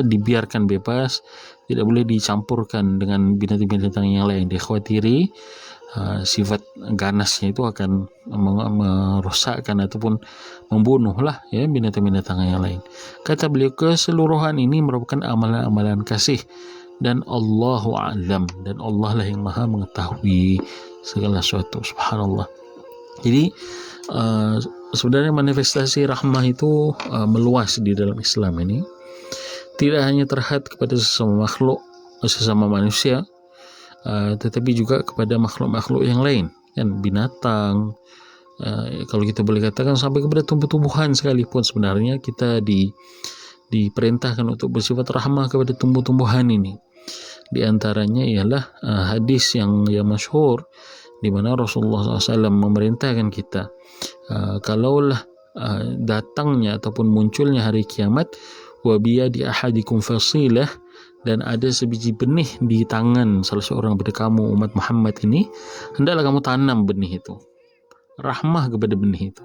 dibiarkan bebas, tidak boleh dicampurkan dengan binatang-binatang yang lain. Dikhawatiri sifat ganasnya itu akan merosakkan ataupun membunuhlah binatang-binatang yang lain. Kata beliau, keseluruhan ini merupakan amalan-amalan kasih, dan Allahu a'lam, dan Allah lah yang maha mengetahui segala sesuatu. Subhanallah. Jadi sebenarnya manifestasi rahmah itu meluas di dalam Islam ini, tidak hanya terhad kepada sesama makhluk, sesama manusia, tetapi juga kepada makhluk-makhluk yang lain, kan, binatang, kalau kita boleh katakan sampai kepada tumbuh-tumbuhan sekalipun. Sebenarnya kita diperintahkan untuk bersifat rahmah kepada tumbuh-tumbuhan ini. Di antaranya ialah hadis yang masyhur di mana Rasulullah SAW memerintahkan kita, kalaulah datangnya ataupun munculnya hari kiamat, wa biyadi ahadikum fasilah, dan ada sebiji benih di tangan salah seorang daripada kamu umat Muhammad ini, hendaklah kamu tanam benih itu. Rahmah kepada benih itu.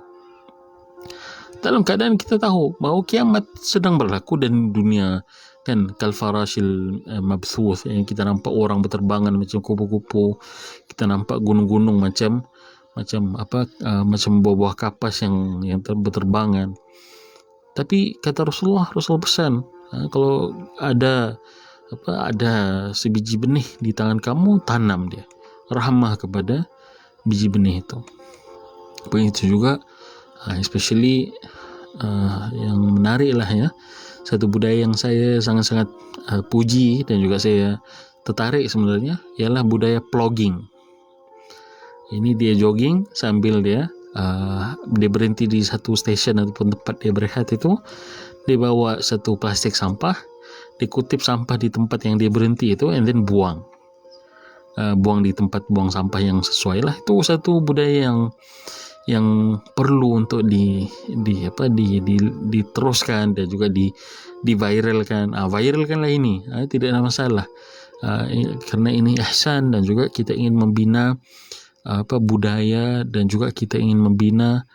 Dalam keadaan kita tahu bahawa kiamat sedang berlaku dan dunia kan kal farashil mabthuth, yang kita nampak orang berterbangan macam kupu-kupu, kita nampak gunung-gunung macam buah-buah kapas yang berterbangan. Tapi kata Rasul pesan, kalau ada sebiji benih di tangan kamu, tanam dia. Rahmah kepada biji benih itu. Begitu juga especially yang menarik lah ya, satu budaya yang saya sangat-sangat puji dan juga saya tertarik sebenarnya ialah budaya plogging. Ini dia jogging sambil dia berhenti di satu stesen ataupun tempat dia berehat itu, dia bawa satu plastik sampah, dia kutip sampah di tempat yang dia berhenti itu, and then buang di tempat buang sampah yang sesuai lah. Itu satu budaya yang perlu untuk diteruskan dan juga diviralkan. Viralkanlah ini, tidak ada masalah, kerana ini ihsan dan juga kita ingin membina budaya dan juga kita ingin membina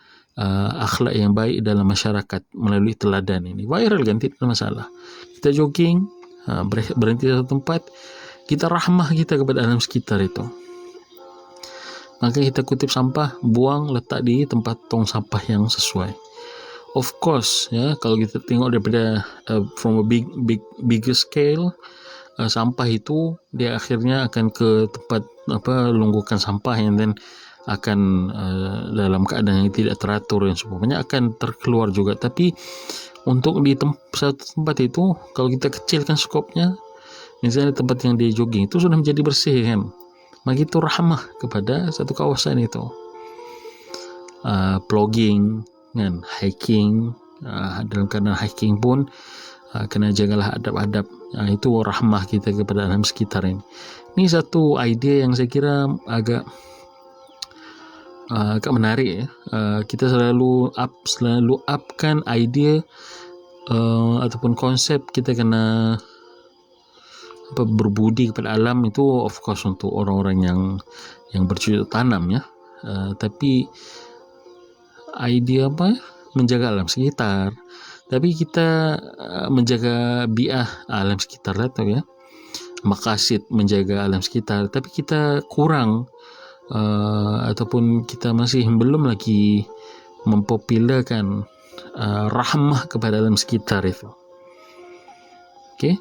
akhlak yang baik dalam masyarakat melalui teladan ini. Viralkan, tidak ada masalah. Kita jogging, berhenti di satu tempat, kita rahmah kita kepada alam sekitar itu. Maka kita kutip sampah, buang, letak di tempat tong sampah yang sesuai. Of course, ya, kalau kita tengok daripada from a bigger scale, sampah itu dia akhirnya akan ke tempat longgokan sampah yang then akan dalam keadaan yang tidak teratur dan sebagainya akan terkeluar juga. Tapi untuk di satu tempat itu, kalau kita kecilkan skopnya, misalnya tempat yang dia jogging itu sudah menjadi bersih kan, maka itu rahmah kepada satu kawasan itu. Plogging kan, hiking, dalam keadaan hiking pun kena jagalah adab-adab. Itu rahmah kita kepada alam sekitar ini. Ini satu idea yang saya kira agak menarik ya. Kita selalu upkan idea ataupun konsep kita kena berbudi kepada alam itu, of course untuk orang-orang yang bercocok tanam ya. Tapi idea menjaga alam sekitar, tapi kita menjaga bi'ah alam sekitar lah tu ya, maqasid menjaga alam sekitar, tapi kita kurang ataupun kita masih belum lagi mempopularkan rahmah kepada alam sekitar itu. Okey.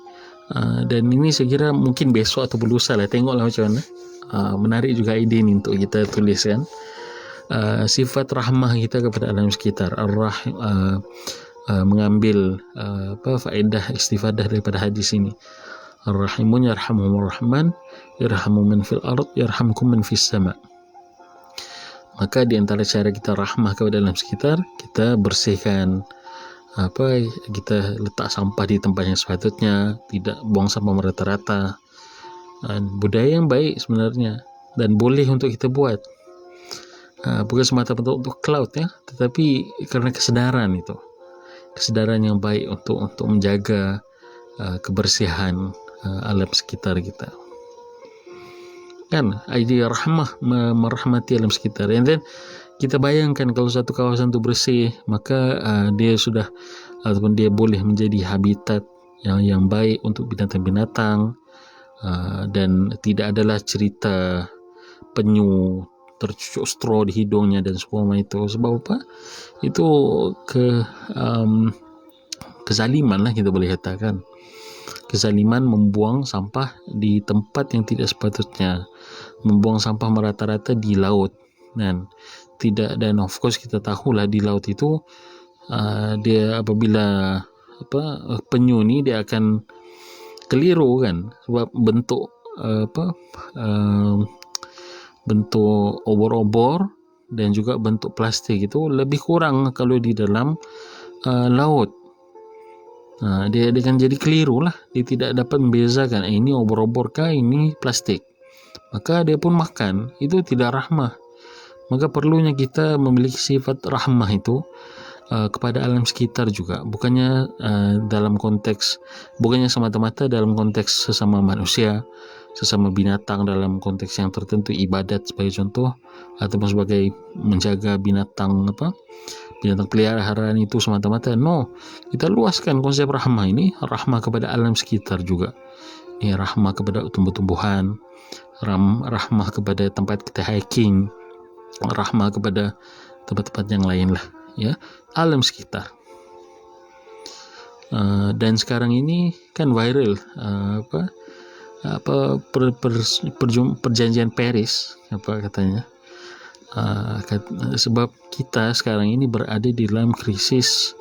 Dan ini saya kira mungkin besok atau lusa lah, tengoklah macam mana. Menarik juga ide ni untuk kita tuliskan. Sifat rahmah kita kepada alam sekitar, mengambil faedah istifadah daripada hadis ini. Ar-rahimun yarhamuhumur rahman yarhamu man fil ard yarhamkum man fis sama. Maka di antara cara kita rahmah kepada alam sekitar, kita bersihkan kita letak sampah di tempat yang sepatutnya, tidak buang sampah merata-rata. Budaya yang baik sebenarnya dan boleh untuk kita buat, bukan semata-mata untuk cloud ya, tetapi kerana kesadaran yang baik untuk menjaga kebersihan alam sekitar kita kan. Idea rahmah, merahmati alam sekitar, and then kita bayangkan kalau satu kawasan itu bersih, maka dia sudah ataupun dia boleh menjadi habitat yang baik untuk binatang-binatang, dan tidak adalah cerita penyu tercucuk straw di hidungnya dan sebagainya itu. Sebab apa? Itu kezaliman lah kita boleh katakan. Kezaliman membuang sampah di tempat yang tidak sepatutnya, membuang sampah merata-rata di laut dan of course kita tahulah di laut itu dia apabila penyu ni dia akan keliru kan, sebab bentuk bentuk obor-obor dan juga bentuk plastik itu lebih kurang kalau di dalam laut. Dia akan jadi keliru lah, dia tidak dapat membezakan ini obor-obor kah, ini plastik, maka dia pun makan. Itu tidak rahmah. Maka perlunya kita memiliki sifat rahmah itu kepada alam sekitar juga, bukannya bukannya semata-mata dalam konteks sesama manusia, sesama binatang dalam konteks yang tertentu, ibadat sebagai contoh, ataupun sebagai menjaga binatang peliharaan itu semata-mata. No, kita luaskan konsep rahmah ini, rahmah kepada alam sekitar juga. Ini rahmah kepada tumbuh-tumbuhan, rahmah kepada tempat kita hiking, rahmah kepada tempat-tempat yang lain lah, ya, alam sekitar. Dan sekarang ini kan viral perjanjian Paris, katanya, sebab kita sekarang ini berada di dalam krisis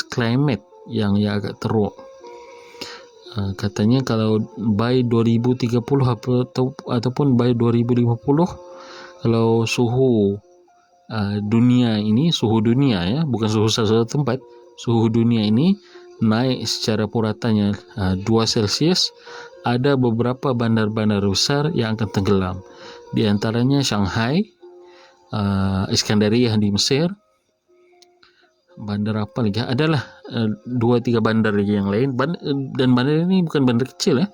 climate yang agak teruk. Katanya kalau by 2030 ataupun by 2050, kalau suhu dunia ya, bukan suhu satu tempat, suhu dunia ini naik secara puratanya 2 Celsius, ada beberapa bandar-bandar besar yang akan tenggelam. Di antaranya Shanghai, Iskandariyah di Mesir, bandar apa lagi? Adalah 2-3 bandar lagi yang lain. Dan bandar ini bukan bandar kecil,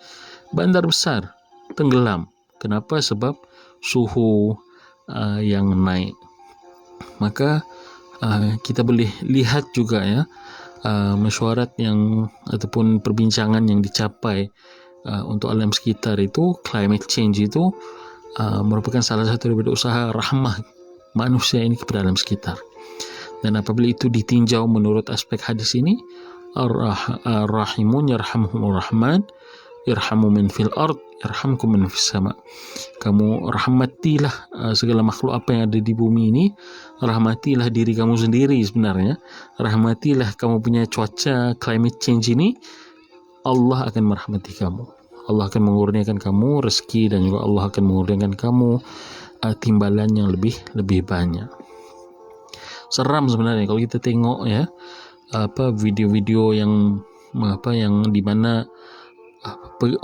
bandar besar tenggelam. Kenapa? Sebab suhu yang naik. Maka kita boleh lihat juga, ya, mesyuarat yang ataupun perbincangan yang dicapai untuk alam sekitar itu, climate change itu merupakan salah satu daripada usaha rahmah manusia ini kepada alam sekitar. Dan apabila itu ditinjau menurut aspek hadis ini, ar-rahimun yarhamhumur rahman, irhamu min fil ard yarhamkum min fis sama. Kamu rahmatilah segala makhluk apa yang ada di bumi ini, rahmatilah diri kamu sendiri sebenarnya, rahmatilah kamu punya cuaca climate change ini, Allah akan merahmati kamu. Allah akan mengurniakan kamu rezeki, dan juga Allah akan mengurniakan kamu timbalan yang lebih banyak. Seram sebenarnya kalau kita tengok, ya, video-video yang di mana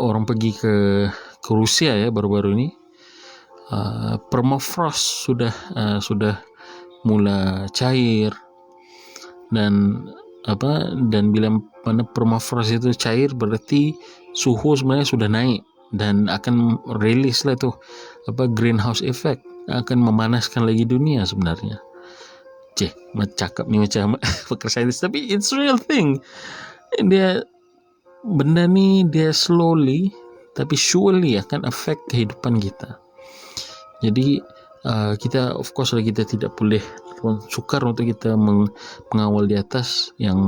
orang pergi ke Rusia, ya, baru-baru ini. Permafrost sudah mula cair, dan bila mana permafrost itu cair, berarti suhu sebenarnya sudah naik dan akan rilis lah tu greenhouse effect, akan memanaskan lagi dunia sebenarnya. Cakap ni macam pakar sains, tapi it's real thing. Benda ni dia slowly tapi surely akan affect kehidupan kita. Jadi kita, of course, kita tidak boleh sukar untuk kita mengawal di atas yang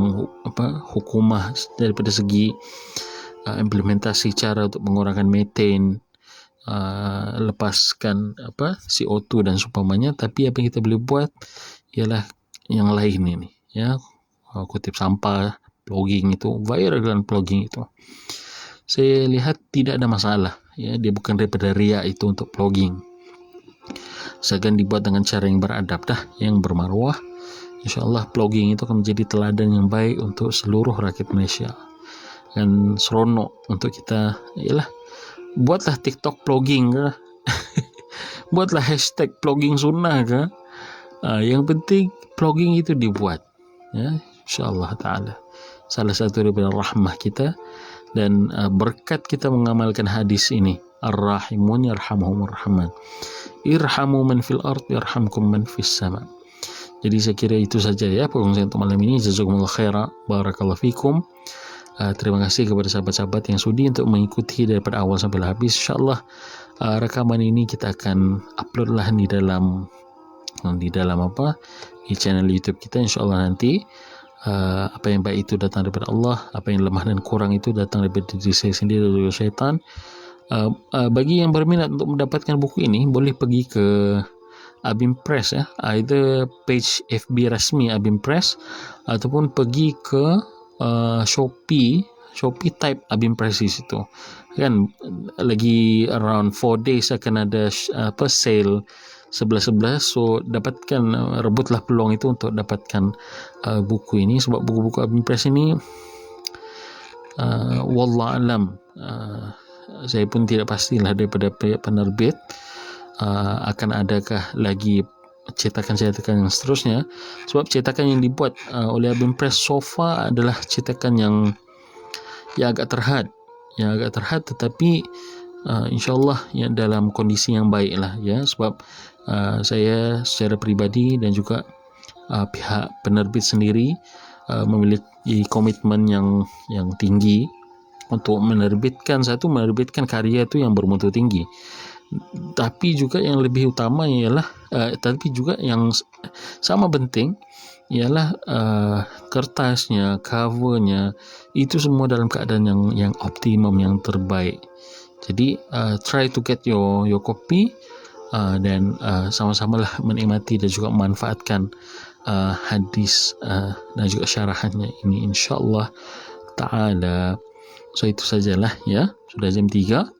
hukumah daripada segi implementasi cara untuk mengurangkan methane, lepaskan CO2 dan seumpamanya. Tapi apa yang kita boleh buat ialah yang lain ini, ya, kutip sampah, blogging itu, viral dan blogging itu, saya lihat tidak ada masalah, ya. Dia bukan daripada riak itu untuk blogging, seakan dibuat dengan cara yang beradab yang bermaruah. InsyaAllah blogging itu akan menjadi teladan yang baik untuk seluruh rakyat Malaysia, dan seronok untuk kita. Ialah, buatlah TikTok blogging ke buatlah hashtag blogging sunnah ke, yang penting blogging itu dibuat, ya, insyaAllah ta'ala. Salah satu daripada rahmah kita dan berkat kita mengamalkan hadis ini, ar-rahimun yarhamhumur rahman, irhamu man fil ard yarhamkum man fis sama. Jadi saya kira itu saja, ya, perkongsian untuk malam ini. Jazakumullah khaira, barakallahu fikum. Terima kasih kepada sahabat-sahabat yang sudi untuk mengikuti daripada awal sampai habis. InsyaAllah rekaman ini kita akan upload lah di dalam di channel YouTube kita, insyaAllah nanti. Apa yang baik itu datang daripada Allah, apa yang lemah dan kurang itu datang daripada diri saya sendiri dan juga syaitan. Bagi yang berminat untuk mendapatkan buku ini, boleh pergi ke Abim Press, ya, either page FB rasmi Abim Press, ataupun pergi ke Shopee type Abim Press di situ. Kan lagi around 4 days akan ada sale 11-11, so rebutlah peluang itu untuk dapatkan buku ini, sebab buku-buku Abim Press ini wallah alam, saya pun tidak pastilah daripada pihak penerbit akan adakah lagi cetakan-cetakan yang seterusnya, sebab cetakan yang dibuat oleh Abim Press so far adalah cetakan yang agak terhad tetapi insyaAllah dalam kondisi yang baik lah ya, sebab saya secara peribadi dan juga pihak penerbit sendiri memiliki komitmen yang tinggi untuk menerbitkan karya itu yang bermutu tinggi. Tapi juga yang lebih utama ialah tapi juga yang sama penting ialah kertasnya, covernya itu semua dalam keadaan yang optimum, yang terbaik. Jadi try to get your copy dan sama-samalah menikmati dan juga memanfaatkan hadis dan juga syarahannya ini insyaAllah ta'ala. So itu sajalah ya, sudah jam 3.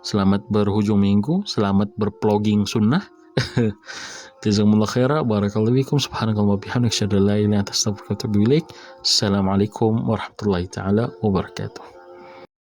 Selamat berhujung minggu, selamat berplogging sunnah. Jazakumullah khaira, barakallahu fikum, subhanakallah bihamdik, asyhadu an la ilaha illa anta, astaghfiruka wa atubu ilaik. Assalamualaikum warahmatullahi taala wabarakatuh.